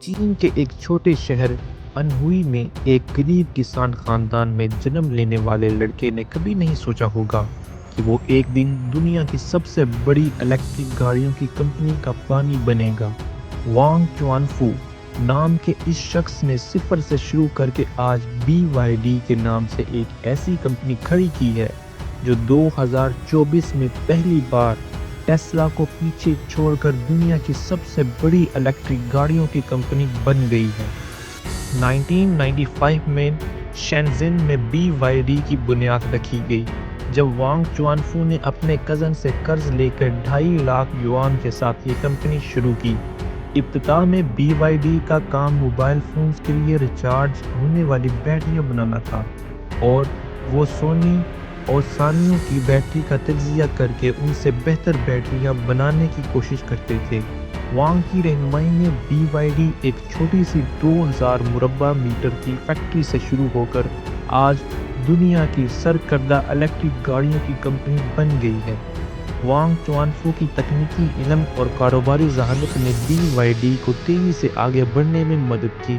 چین کے ایک چھوٹے شہر انہوئی میں ایک غریب کسان خاندان میں جنم لینے والے لڑکے نے کبھی نہیں سوچا ہوگا کہ وہ ایک دن دنیا کی سب سے بڑی الیکٹرک گاڑیوں کی کمپنی کا بانی بنے گا۔ وانگ چوانفو نام کے اس شخص نے صفر سے شروع کر کے آج BYD کے نام سے ایک ایسی کمپنی کھڑی کی ہے جو 2024 میں پہلی بار ٹیسلا کو پیچھے چھوڑ کر دنیا کی سب سے بڑی الیکٹرک گاڑیوں کی کمپنی بن گئی ہے۔ 1995 میں شینزن میں BYD کی بنیاد رکھی گئی جب وانگ چوانفو نے اپنے کزن سے قرض لے کر 2.5 لاکھ یوان کے ساتھ یہ کمپنی شروع کی۔ ابتدا میں BYD کا کام موبائل فونز کے لیے ریچارج ہونے والی بیٹریاں بنانا تھا اور وہ سونی اور سانیو کی بیٹری کا تجزیہ کر کے ان سے بہتر بیٹریاں بنانے کی کوشش کرتے تھے۔ وانگ کی رہنمائی میں BYD ایک چھوٹی سی 2000 مربع میٹر کی فیکٹری سے شروع ہو کر آج دنیا کی سرکردہ الیکٹرک گاڑیوں کی کمپنی بن گئی ہے۔ وانگ چوانفو کی تکنیکی علم اور کاروباری ذہانت نے BYD کو تیزی سے آگے بڑھنے میں مدد کی۔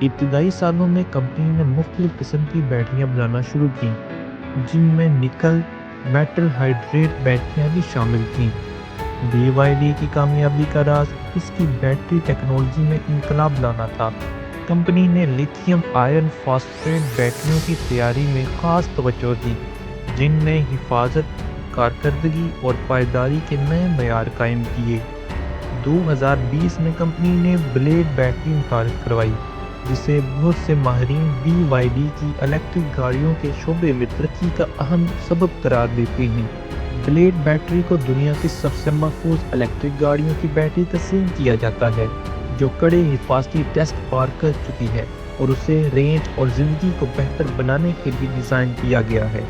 ابتدائی سالوں میں کمپنی نے مختلف قسم کی بیٹریاں بنانا شروع کی جن میں نکل میٹل ہائیڈریٹ بیٹریاں بھی شامل تھیں۔ BYD کی کامیابی کا راز اس کی بیٹری ٹیکنالوجی میں انقلاب لانا تھا۔ کمپنی نے لیتھیم آئرن فاسفیٹ بیٹریوں کی تیاری میں خاص توجہ دی جن نے حفاظت، کارکردگی اور پائیداری کے نئے معیار قائم کیے۔ 2020 میں کمپنی نے بلیڈ بیٹری متعارف کروائی جسے بہت سے ماہرین BYD کی الیکٹرک گاڑیوں کے شعبے میں ترقی کا اہم سبب قرار دیتے ہیں۔ بلیڈ بیٹری کو دنیا کی سب سے محفوظ الیکٹرک گاڑیوں کی بیٹری تسلیم کیا جاتا ہے جو کڑے حفاظتی ٹیسٹ پار کر چکی ہے اور اسے رینج اور زندگی کو بہتر بنانے کے لیے ڈیزائن کیا گیا ہے۔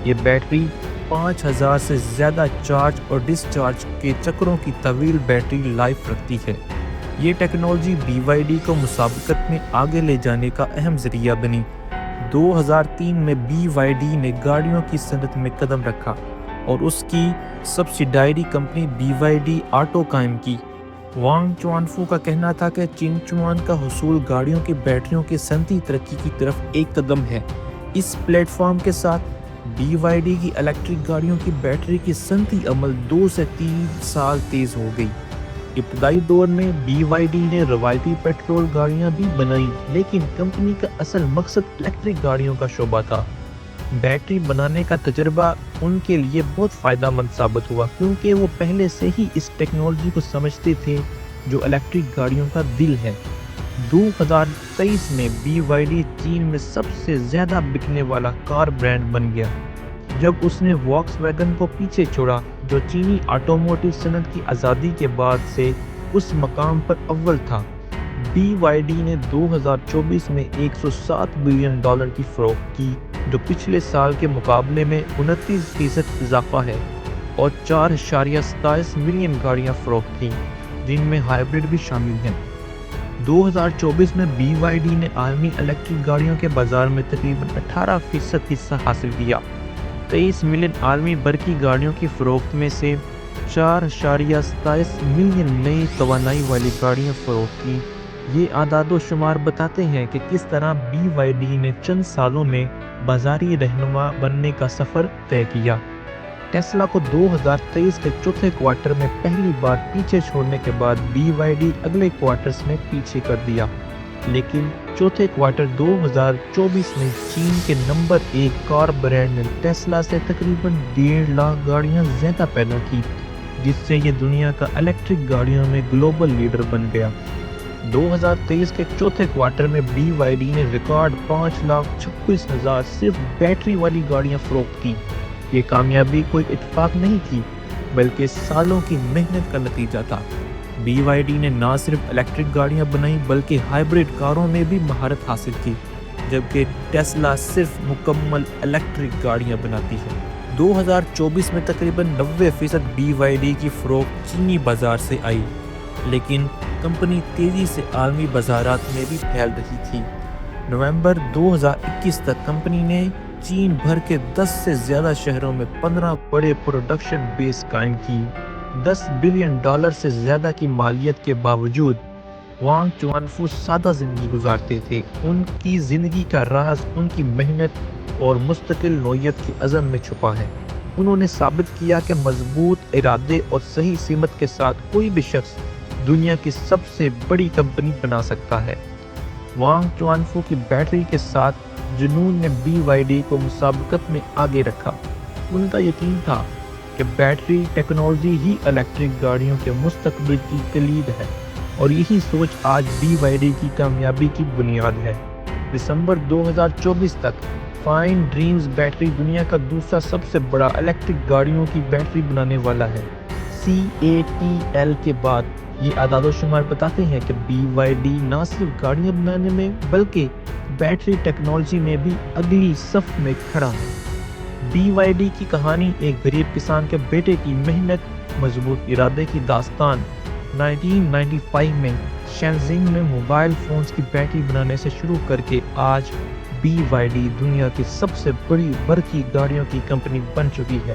یہ بیٹری 5000 سے زیادہ چارج اور ڈسچارج کے چکروں کی طویل بیٹری لائف رکھتی ہے۔ یہ ٹیکنالوجی BYD کو مسابقت میں آگے لے جانے کا اہم ذریعہ بنی۔ 2003 میں BYD نے گاڑیوں کی صنعت میں قدم رکھا اور اس کی سبسڈائری کمپنی BYD آٹو قائم کی۔ وانگ چوانفو کا کہنا تھا کہ چنچوان کا حصول گاڑیوں کی بیٹریوں کی صنعتی ترقی کی طرف ایک قدم ہے۔ اس پلیٹ فارم کے ساتھ BYD کی الیکٹرک گاڑیوں کی بیٹری کی صنعتی عمل 2 سے 3 سال تیز ہو گئی۔ ابتدائی دور میں BYD نے روایتی پیٹرول گاڑیاں بھی بنائیں لیکن کمپنی کا اصل مقصد الیکٹرک گاڑیوں کا شعبہ تھا۔ بیٹری بنانے کا تجربہ ان کے لیے بہت فائدہ مند ثابت ہوا کیونکہ وہ پہلے سے ہی اس ٹیکنالوجی کو سمجھتے تھے جو الیکٹرک گاڑیوں کا دل ہے۔ 2023 میں BYD چین میں سب سے زیادہ بکنے والا کار برانڈ بن گیا جب اس نے واکس ویگن کو پیچھے چھوڑا جو چینی آٹوموٹیو صنعت کی آزادی کے بعد سے اس مقام پر اول تھا۔ BYD نے 2024 میں $107 بلین کی فروخت کی جو پچھلے سال کے مقابلے میں 29% اضافہ ہے اور 4.27 ملین گاڑیاں فروخت کیں جن میں ہائبرڈ بھی شامل ہیں۔ 2024 میں BYD نے عالمی الیکٹرک گاڑیوں کے بازار میں تقریباً 18% حصہ حاصل کیا۔ 23 ملین عالمی برقی گاڑیوں کی فروخت میں سے 4.27 ملین نئی توانائی والی گاڑیاں فروخت کی۔ یہ اعداد و شمار بتاتے ہیں کہ کس طرح BYD نے چند سالوں میں بازاری رہنما بننے کا سفر طے کیا۔ ٹیسلا کو 2023 کے چوتھے کوارٹر میں پہلی بار پیچھے چھوڑنے کے بعد BYD اگلے کوارٹرز میں پیچھے کر دیا لیکن چوتھے کوارٹر 2024 میں چین کے نمبر 1 کار برانڈ نے ٹیسلا سے تقریباً 1.5 لاکھ گاڑیاں زیادہ پیدا کی جس سے یہ دنیا کا الیکٹرک گاڑیوں میں گلوبل لیڈر بن گیا۔ 2023 کے چوتھے کوارٹر میں BYD نے ریکارڈ 5,26,000 صرف بیٹری والی گاڑیاں فروخت کی۔ یہ کامیابی کوئی اتفاق نہیں تھی بلکہ سالوں کی محنت کا نتیجہ تھا۔ BYD نے نہ صرف الیکٹرک گاڑیاں بنائیں بلکہ ہائبرڈ کاروں میں بھی مہارت حاصل کی جبکہ ٹیسلا صرف مکمل الیکٹرک گاڑیاں بناتی ہے۔ 2024 میں تقریباً 90% BYD کی فروخت چینی بازار سے آئی لیکن کمپنی تیزی سے عالمی بازارات میں بھی پھیل رہی تھی۔ نومبر 2021 تک کمپنی نے چین بھر کے 10 سے زیادہ شہروں میں 15 بڑے پروڈکشن بیس قائم کی۔ $10 بلین سے زیادہ کی مالیت کے باوجود وانگ چوانفو سادہ زندگی گزارتے تھے۔ ان کی زندگی کا راز ان کی محنت اور مستقل نوعیت کے عزم میں چھپا ہے۔ انہوں نے ثابت کیا کہ مضبوط ارادے اور صحیح سمت کے ساتھ کوئی بھی شخص دنیا کی سب سے بڑی کمپنی بنا سکتا ہے۔ وانگ چوانفو کی بیٹری کے ساتھ جنون نے BYD کو مسابقت میں آگے رکھا۔ ان کا یقین تھا کہ بیٹری ٹیکنالوجی ہی الیکٹرک گاڑیوں کے مستقبل کی کلید ہے، اور یہی سوچ آج BYD کی کامیابی کی بنیاد ہے۔ دسمبر 2024 تک فائن ڈریمز بیٹری دنیا کا دوسرا سب سے بڑا الیکٹرک گاڑیوں کی بیٹری بنانے والا ہے۔ CATL کے بعد یہ اعداد و شمار بتاتے ہیں کہ BYD نہ صرف گاڑیاں بنانے میں بلکہ بیٹری ٹیکنالوجی میں بھی اگلی صف میں کھڑا ہے۔ BYD کی کہانی ایک غریب کسان کے بیٹے کی محنت، مضبوط ارادے کی داستان۔ 1995 میں شینزن میں موبائل فونز کی بیٹری بنانے سے شروع کر کے آج BYD دنیا کی سب سے بڑی برقی گاڑیوں کی کمپنی بن چکی ہے۔